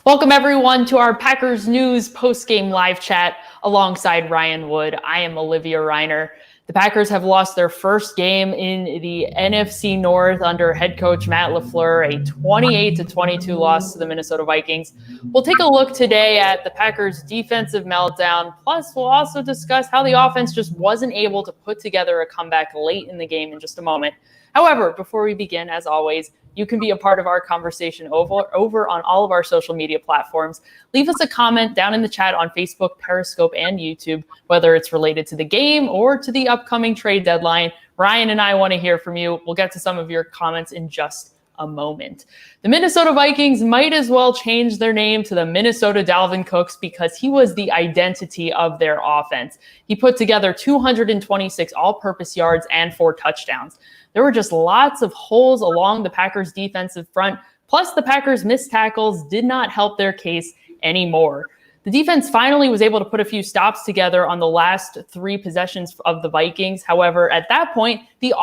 Welcome everyone to our Packers News postgame live chat alongside Ryan Wood. I am Olivia Reiner. The Packers have lost their first game in the NFC North under head coach Matt LaFleur, a 28-22 loss to the Minnesota Vikings. We'll take a look today at the Packers' defensive meltdown. Plus, we'll also discuss how the offense just wasn't able to put together a comeback late in the game in just a moment. However, before we begin, as always, you can be a part of our conversation over on all of our social media platforms. Leave us a comment down in the chat on Facebook, Periscope, and YouTube, whether it's related to the game or to the upcoming trade deadline. Ryan and I want to hear from you. We'll get to some of your comments in just a moment. The Minnesota Vikings might as well change their name to the Minnesota Dalvin Cooks because he was the identity of their offense. He put together 226 all-purpose yards and 4 touchdowns. There were just lots of holes along the Packers' defensive front, plus the Packers' missed tackles did not help their case anymore. The defense finally was able to put a few stops together on the last 3 possessions of the Vikings. However, at that point, the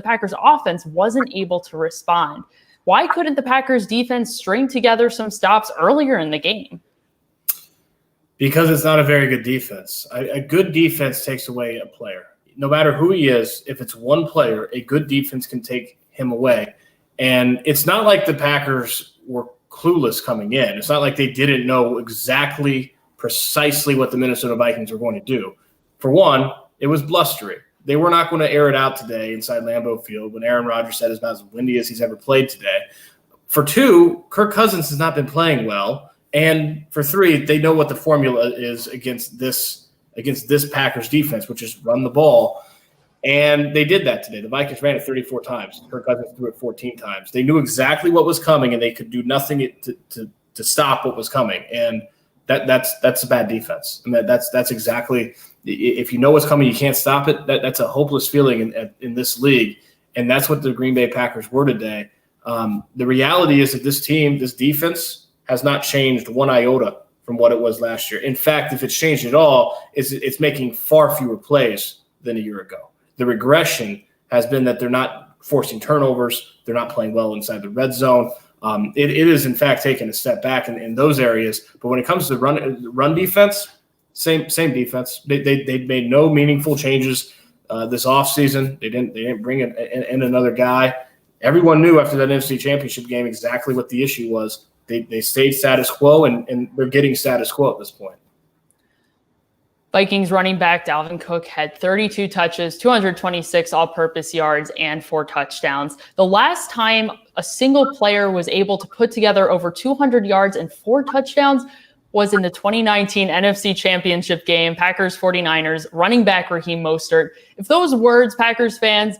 Packers' offense wasn't able to respond. Why couldn't the Packers' defense string together some stops earlier in the game? Because it's not a very good defense. A good defense takes away a player. No matter who he is, if it's one player, a good defense can take him away. And it's not like the Packers were clueless coming in. It's not like they didn't know precisely what the Minnesota Vikings were going to do. For one, it was blustery. They were not going to air it out today inside Lambeau Field when Aaron Rodgers said it's about as windy as he's ever played today. For 2, Kirk Cousins has not been playing well. And for 3, they know what the formula is against this Packers defense, which is run the ball. And they did that today. The Vikings ran it 34 times. Kirk Cousins threw it 14 times. They knew exactly what was coming, and they could do nothing to stop what was coming. And that's a bad defense. I mean, that's exactly – if you know what's coming, you can't stop it. That's a hopeless feeling in this league, and that's what the Green Bay Packers were today. The reality is that this defense has not changed one iota from what it was last year. In fact, if it's changed at all, it's making far fewer plays than a year ago. The regression has been that they're not forcing turnovers. They're not playing well inside the red zone. It is, in fact, taking a step back in those areas. But when it comes to run defense, same defense. They made no meaningful changes this offseason. They didn't bring in another guy. Everyone knew after that NFC Championship game exactly what the issue was. They stayed status quo, and they're getting status quo at this point. Vikings running back Dalvin Cook had 32 touches, 226 all-purpose yards, and 4 touchdowns. The last time a single player was able to put together over 200 yards and 4 touchdowns was in the 2019 NFC Championship game, Packers-49ers, running back Raheem Mostert. If those words, Packers fans,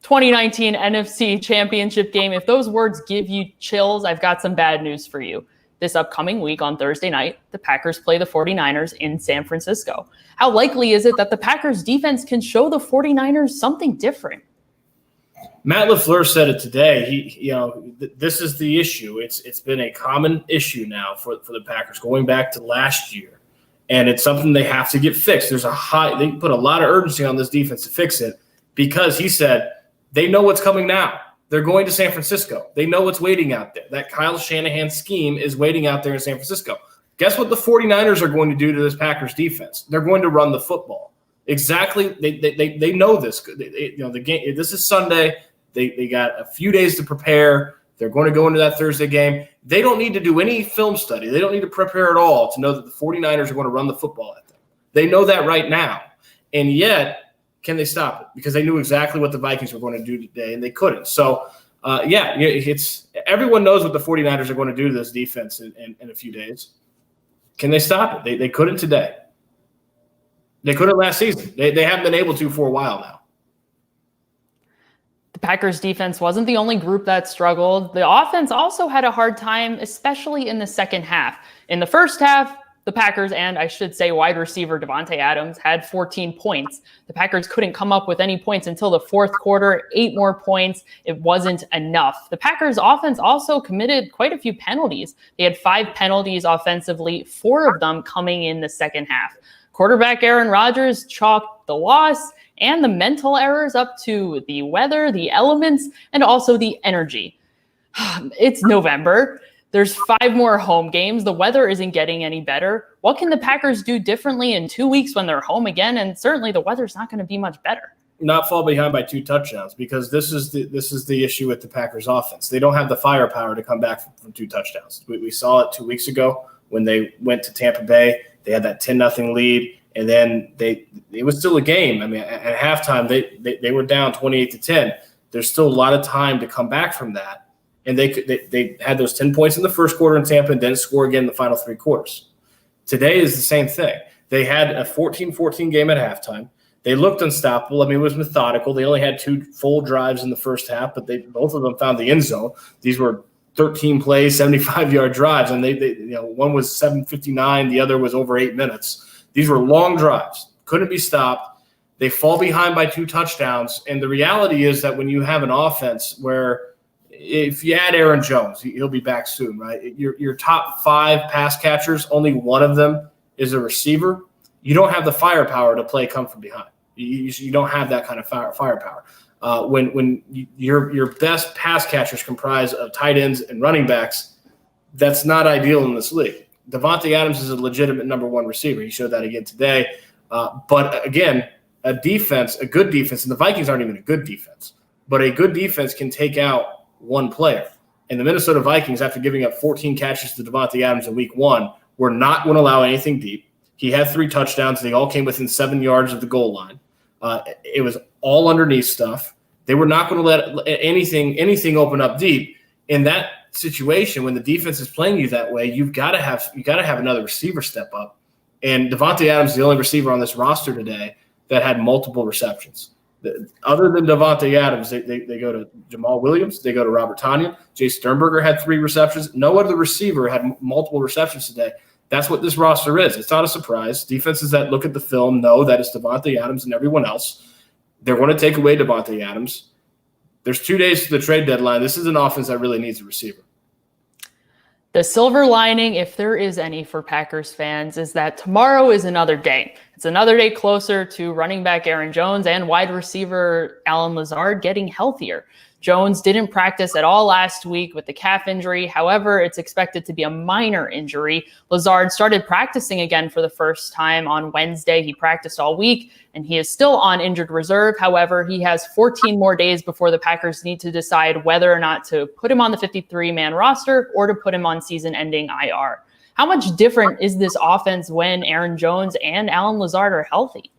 2019 NFC Championship game, if those words give you chills, I've got some bad news for you. This upcoming week on Thursday night, the Packers play the 49ers in San Francisco. How likely is it that the Packers defense can show the 49ers something different? Matt LaFleur said it today. This is the issue. It's been a common issue now for the Packers going back to last year. And it's something they have to get fixed. They put a lot of urgency on this defense to fix it because he said, they know what's coming now. They're going to San Francisco. They know what's waiting out there. That Kyle Shanahan scheme is waiting out there in San Francisco. Guess what the 49ers are going to do to this Packers defense? They're going to run the football. Exactly. They know this. The game. This is Sunday. They got a few days to prepare. They're going to go into that Thursday game. They don't need to do any film study. They don't need to prepare at all to know that the 49ers are going to run the football at them. They know that right now. And yet, can they stop it? Because they knew exactly what the Vikings were going to do today, and they couldn't. So, it's everyone knows what the 49ers are going to do to this defense in a few days. Can they stop it? They couldn't today. They couldn't last season. They haven't been able to for a while now. The Packers defense wasn't the only group that struggled. The offense also had a hard time, especially in the second half. In the first half, the Packers, and I should say wide receiver Davante Adams, had 14 points. The Packers couldn't come up with any points until the fourth quarter, 8 more points. It wasn't enough. The Packers offense also committed quite a few penalties. They had 5 penalties offensively, 4 of them coming in the second half. Quarterback Aaron Rodgers chalked the loss and the mental errors up to the weather, the elements, and also the energy. It's November. There's 5 more home games. The weather isn't getting any better. What can the Packers do differently in 2 weeks when they're home again? And certainly the weather's not going to be much better. Not fall behind by 2 touchdowns, because this is the issue with the Packers offense. They don't have the firepower to come back from 2 touchdowns. We saw it 2 weeks ago when they went to Tampa Bay. They had that 10-0 lead, and then it was still a game. I mean, at halftime they were down 28-10. There's still a lot of time to come back from that. And they had those 10 points in the first quarter in Tampa and didn't score again in the final 3 quarters. Today is the same thing. They had a 14-14 game at halftime. They looked unstoppable. I mean, it was methodical. They only had 2 full drives in the first half, but both of them found the end zone. These were 13 plays, 75-yard drives, and one was 7:59, the other was over 8 minutes. These were long drives, couldn't be stopped. They fall behind by 2 touchdowns, and the reality is that when you have an offense where if you add Aaron Jones, he'll be back soon, right? Your top 5 pass catchers, only one of them is a receiver. You don't have the firepower to play come from behind. You don't have that kind of firepower. When your best pass catchers comprise of tight ends and running backs, that's not ideal in this league. Davante Adams is a legitimate number 1 receiver. He showed that again today. But again, a good defense, and the Vikings aren't even a good defense, but a good defense can take out one player. And the Minnesota Vikings, after giving up 14 catches to Davante Adams in week 1, were not going to allow anything deep. He had 3 touchdowns. They all came within 7 yards of the goal line. It was all underneath stuff. They were not going to let anything open up deep. In that situation, when the defense is playing you that way, you've got to have another receiver step up. And Davante Adams is the only receiver on this roster today that had multiple receptions. Other than Davante Adams, they go to Jamal Williams, they go to Robert Tonyan. Jay Sternberger had 3 receptions. No other receiver had multiple receptions today. That's what this roster is. It's not a surprise. Defenses that look at the film know that it's Davante Adams and everyone else. They're going to take away Davante Adams. There's 2 days to the trade deadline. This is an offense that really needs a receiver. The silver lining, if there is any for Packers fans, is that tomorrow is another day. It's another day closer to running back Aaron Jones and wide receiver Allen Lazard getting healthier. Jones didn't practice at all last week with the calf injury. However, it's expected to be a minor injury. Lazard started practicing again for the first time on Wednesday. He practiced all week, and he is still on injured reserve. However, he has 14 more days before the Packers need to decide whether or not to put him on the 53-man roster or to put him on season-ending IR. How much different is this offense when Aaron Jones and Allen Lazard are healthy?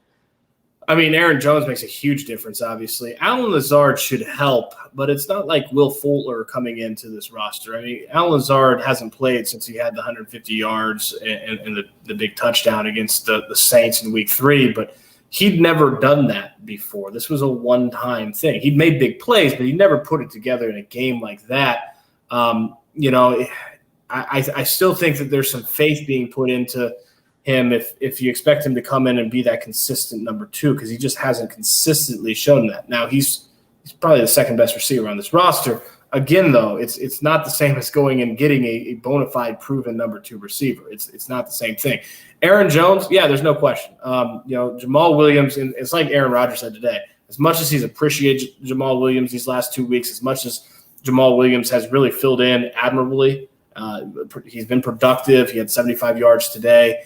I mean, Aaron Jones makes a huge difference, obviously. Allen Lazard should help, but it's not like Will Fuller coming into this roster. I mean, Allen Lazard hasn't played since he had the 150 yards and the big touchdown against the Saints in week 3, but he'd never done that before. This was a one-time thing. He'd made big plays, but he never put it together in a game like that. I still think that there's some faith being put into him if you expect him to come in and be that consistent number 2, because he just hasn't consistently shown that. Now he's probably the second best receiver on this roster. Again, though, it's not the same as going and getting a bona fide proven number 2 receiver. It's not the same thing. Aaron Jones, yeah, there's no question. Jamal Williams, and it's like Aaron Rodgers said today, as much as he's appreciated Jamal Williams these last 2 weeks, as much as Jamal Williams has really filled in admirably, he's been productive. He had 75 yards today.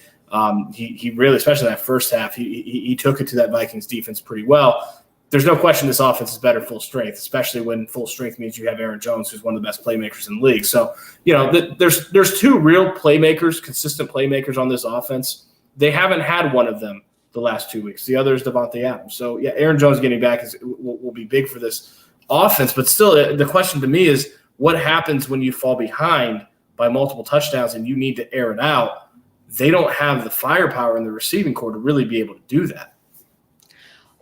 He really, especially in that first half, he took it to that Vikings defense pretty well. There's no question this offense is better full strength, especially when full strength means you have Aaron Jones, who's one of the best playmakers in the league. So, there's 2 real playmakers, consistent playmakers on this offense. They haven't had one of them the last 2 weeks. The other is Davante Adams. So, yeah, Aaron Jones getting back will be big for this offense. But still, the question to me is, what happens when you fall behind by multiple touchdowns and you need to air it out? They don't have the firepower in the receiving core to really be able to do that.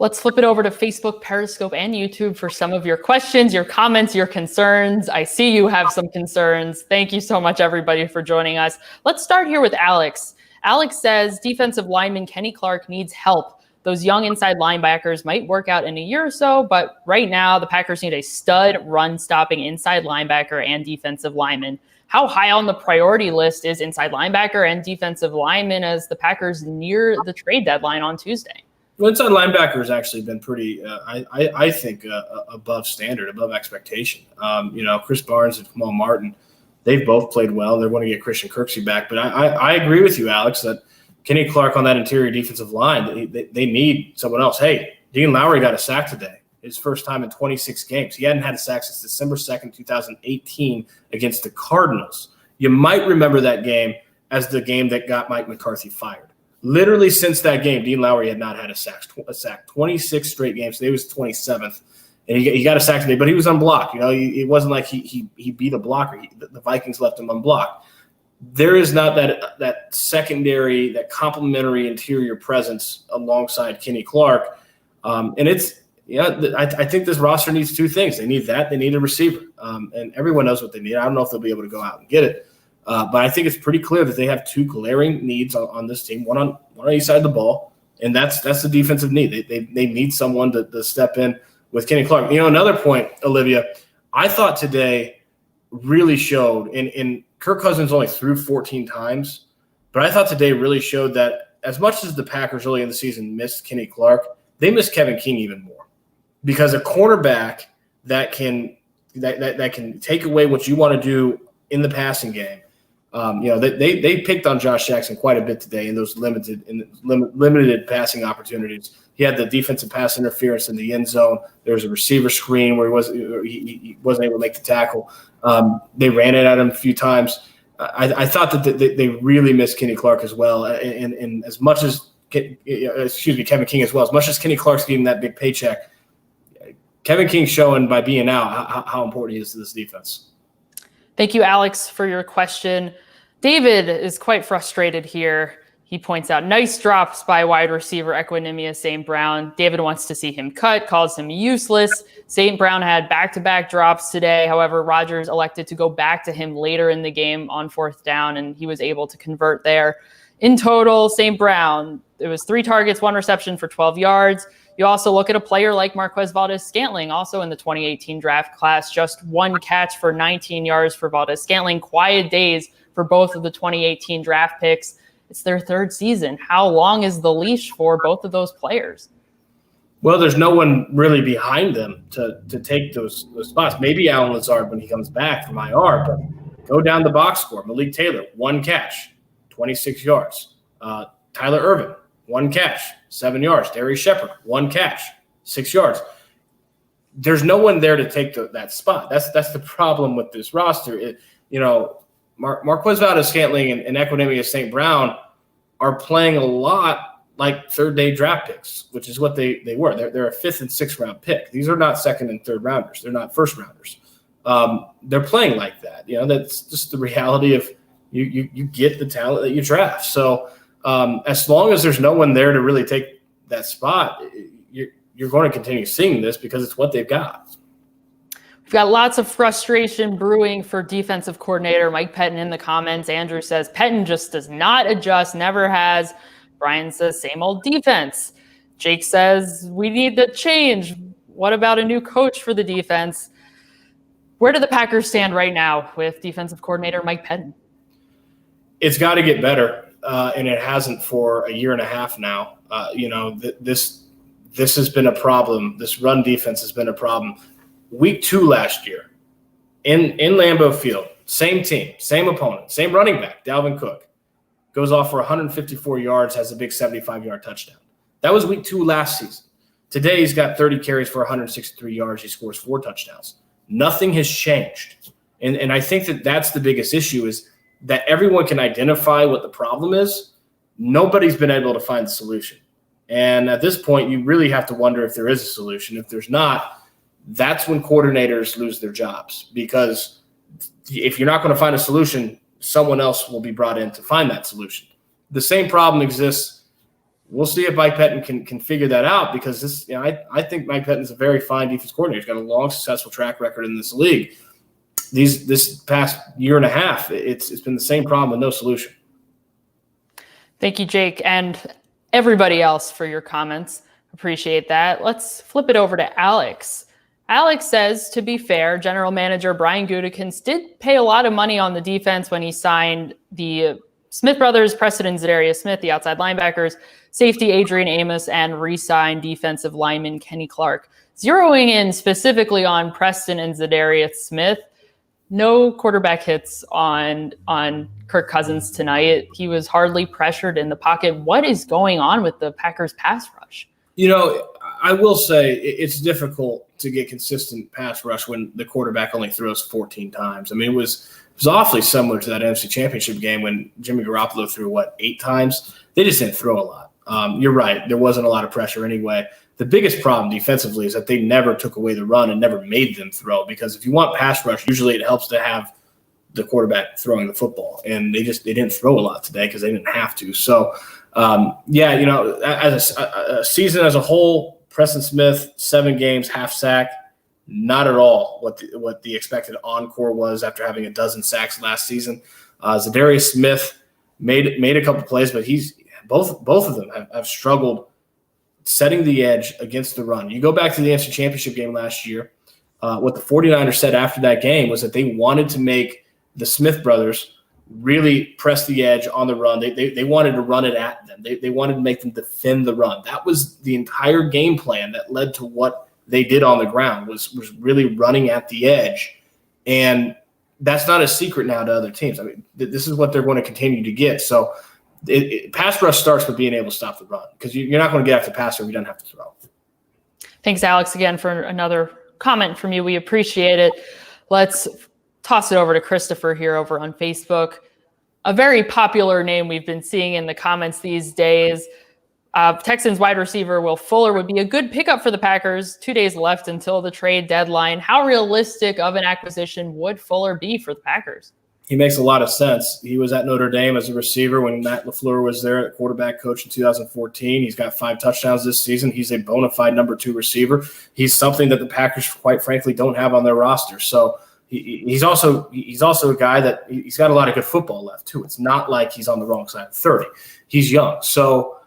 Let's flip it over to Facebook, Periscope, and YouTube for some of your questions, your comments, your concerns. I see you have some concerns. Thank you so much, everybody, for joining us. Let's start here with Alex. Alex says defensive lineman Kenny Clark needs help. Those young inside linebackers might work out in a year or so, but right now the Packers need a stud run-stopping inside linebacker and defensive lineman. How high on the priority list is inside linebacker and defensive lineman as the Packers near the trade deadline on Tuesday? Well, inside linebacker has actually been pretty, I think, above standard, above expectation. Chris Barnes and Kamal Martin, They've both played well. They're going to get Christian Kirksey back. But I agree with you, Alex, that Kenny Clark on that interior defensive line, they need someone else. Hey, Dean Lowry got a sack today. His first time in 26 games. He hadn't had a sack since December 2nd, 2018 against the Cardinals. You might remember that game as the game that got Mike McCarthy fired. Literally since that game, Dean Lowry had not had a sack. 26 straight games. Today was 27th. And he got a sack today, but he was unblocked. It wasn't like he beat a blocker. The Vikings left him unblocked. There is not that secondary, that complementary interior presence alongside Kenny Clark. And it's I think this roster needs two things. They need that. They need a receiver. And everyone knows what they need. I don't know if they'll be able to go out and get it. But I think it's pretty clear that they have two glaring needs on this team, one on each side of the ball, and that's the defensive need. They need someone to step in with Kenny Clark. Another point, Olivia, I thought today really showed, and Kirk Cousins only threw 14 times, but I thought today really showed that as much as the Packers early in the season missed Kenny Clark, they missed Kevin King even more, because a cornerback that can take away what you want to do in the passing game. They picked on Josh Jackson quite a bit today in those limited passing opportunities. He had the defensive pass interference in the end zone. There was a receiver screen where he wasn't able to make the tackle. They ran it at him a few times. I thought that they really missed Kenny Clark as well. And as much as Kevin King as well, as much as Kenny Clark's getting that big paycheck, Kevin King's showing by being out how important he is to this defense. Thank you, Alex, for your question. David is quite frustrated here. He points out nice drops by wide receiver Equanimeous St. Brown. David wants to see him cut, calls him useless. St. Brown had back-to-back drops today. However, Rodgers elected to go back to him later in the game on 4th down, and he was able to convert there. In total, St. Brown, it was 3 targets, 1 reception for 12 yards. You also look at a player like Marquez Valdes-Scantling, also in the 2018 draft class, just 1 catch for 19 yards for Valdes-Scantling. Quiet days for both of the 2018 draft picks. It's their 3rd season. How long is the leash for both of those players? Well, there's no one really behind them to take those spots. Maybe Alan Lazard when he comes back from IR, but go down the box score. Malik Taylor, 1 catch, 26 yards. Tyler Irvin, 1 catch, 7 yards. Darius Shepard, 1 catch, 6 yards. There's no one there to take that spot. That's the problem with this roster. Marquez Valdes-Scantling and Equanimeous St. Brown are playing a lot like 3rd-day draft picks, which is what they were. They're a 5th and 6th round pick. These are not 2nd and 3rd rounders. They're not 1st rounders. They're playing like that. That's just the reality of you get the talent that you draft. So as long as there's no one there to really take that spot, you're going to continue seeing this because it's what they've got. We've got lots of frustration brewing for defensive coordinator Mike Pettin in the comments. Andrew says Pettin just does not adjust, never has. Brian says same old defense. Jake says we need to change. What about a new coach for the defense? Where do the Packers stand right now with defensive coordinator Mike Pettin? It's got to get better, and it hasn't for a year and a half now. This has been a problem. This run defense has been a problem. Week 2 last year in Lambeau Field, same team, same opponent, same running back, Dalvin Cook, goes off for 154 yards, has a big 75-yard touchdown. That was week 2 last season. Today he's got 30 carries for 163 yards. He scores 4 touchdowns. Nothing has changed. And I think that's the biggest issue is that everyone can identify what the problem is. Nobody's been able to find the solution. And at this point, you really have to wonder if there is a solution. If there's not, that's when coordinators lose their jobs, because if you're not going to find a solution, someone else will be brought in to find that solution. The same problem exists. We'll see if Mike Pettin can figure that out, because this, I think Mike Pettin's a very fine defense coordinator. He's got a long, successful track record in this league. This past year and a half, it's been the same problem with no solution. Thank you, Jake, and everybody else for your comments. Appreciate that. Let's flip it over to Alex. Alex says, to be fair, general manager Brian Gutekunst did pay a lot of money on the defense when he signed the Smith brothers, Preston and Zadarius Smith, the outside linebackers, safety Adrian Amos, and re-signed defensive lineman Kenny Clark. Zeroing in specifically on Preston and Zadarius Smith, no quarterback hits on Kirk Cousins tonight. He was hardly pressured in the pocket. What is going on with the Packers pass rush? I will say it's difficult to get consistent pass rush when the quarterback only throws 14 times. I mean, it was awfully similar to that NFC Championship game when Jimmy Garoppolo threw, 8 times? They just didn't throw a lot. You're right. There wasn't a lot of pressure anyway. The biggest problem defensively is that they never took away the run and never made them throw, because if you want pass rush, usually it helps to have the quarterback throwing the football. And they didn't throw a lot today because they didn't have to. So, as a season as a whole, Preston Smith, 7 games, half sack, not at all what the expected encore was after having a dozen sacks last season. Zadarius Smith made a couple plays, but both of them have struggled setting the edge against the run. You go back to the NFC Championship game last year, what the 49ers said after that game was that they wanted to make the Smith brothers really press the edge on the run. They wanted to run it at them. They wanted to make them defend the run. That was the entire game plan that led to what they did on the ground, was really running at the edge. And that's not a secret now to other teams. I mean, this is what they're going to continue to get. So pass rush starts with being able to stop the run, because you're not going to get after the passer if you don't have to throw. Thanks, Alex, again for another comment from you. We appreciate it. Let's toss it over to Christopher here over on Facebook. A very popular name we've been seeing in the comments these days. Texans wide receiver Will Fuller would be a good pickup for the Packers. 2 days left until the trade deadline. How realistic of an acquisition would Fuller be for the Packers? He makes a lot of sense. He was at Notre Dame as a receiver when Matt LaFleur was there at quarterback coach in 2014. He's got 5 touchdowns this season. He's a bona fide number 2 receiver. He's something that the Packers, quite frankly, don't have on their roster. So he's also a guy that he's got a lot of good football left too. It's not like he's on the wrong side of 30. He's young. So,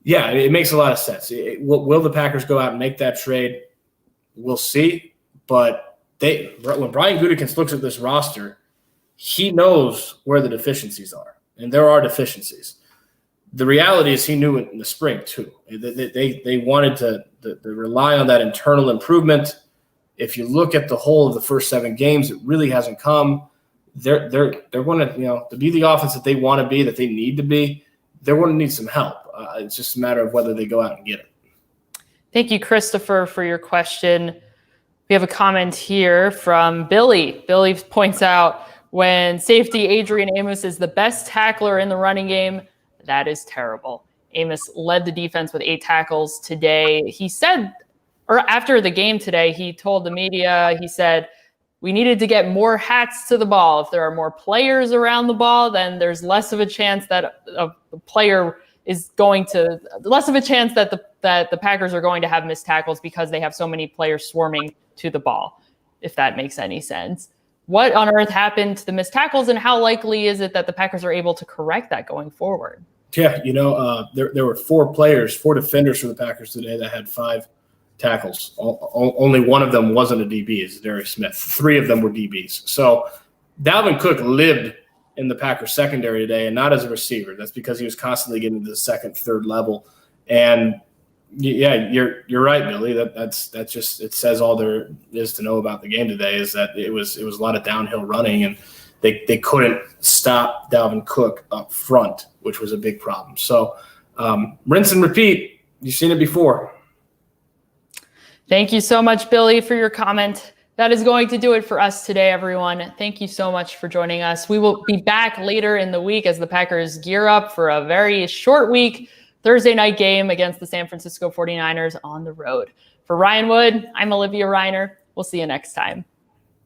yeah, it makes a lot of sense. Will the Packers go out and make that trade? We'll see. But when Brian Gutekunst looks at this roster, he knows where the deficiencies are, and there are deficiencies. The reality is he knew it in the spring too. They wanted to rely on that internal improvement. If you look at the whole of the first 7 games, it really hasn't come. They're going to be the offense that they want to be, that they need to be. They're going to need some help. It's just a matter of whether they go out and get it. Thank you, Christopher, for your question. We have a comment here from Billy. Billy points out, when safety Adrian Amos is the best tackler in the running game, that is terrible. Amos led the defense with 8 tackles today. He said, or after the game today, he told the media, he said, we needed to get more hats to the ball. If there are more players around the ball, then there's less of a chance that a player is going to, less of a chance that the Packers are going to have missed tackles because they have so many players swarming to the ball, if that makes any sense. What on earth happened to the missed tackles, and how likely is it that the Packers are able to correct that going forward? Yeah, there were 4 defenders for the Packers today that had 5 tackles. Only one of them wasn't a DB, is Zadarius Smith. 3 of them were DBs. So Dalvin Cook lived in the Packers secondary today, and not as a receiver. That's because he was constantly getting to the 2nd, 3rd level. And yeah, you're right, Billy. That's just, it says all there is to know about the game today, is that it was a lot of downhill running, and they couldn't stop Dalvin Cook up front, which was a big problem. So rinse and repeat. You've seen it before. Thank you so much, Billy, for your comment. That is going to do it for us today, everyone. Thank you so much for joining us. We will be back later in the week as the Packers gear up for a very short week. Thursday night game against the San Francisco 49ers on the road. For Ryan Wood, I'm Olivia Reiner. We'll see you next time.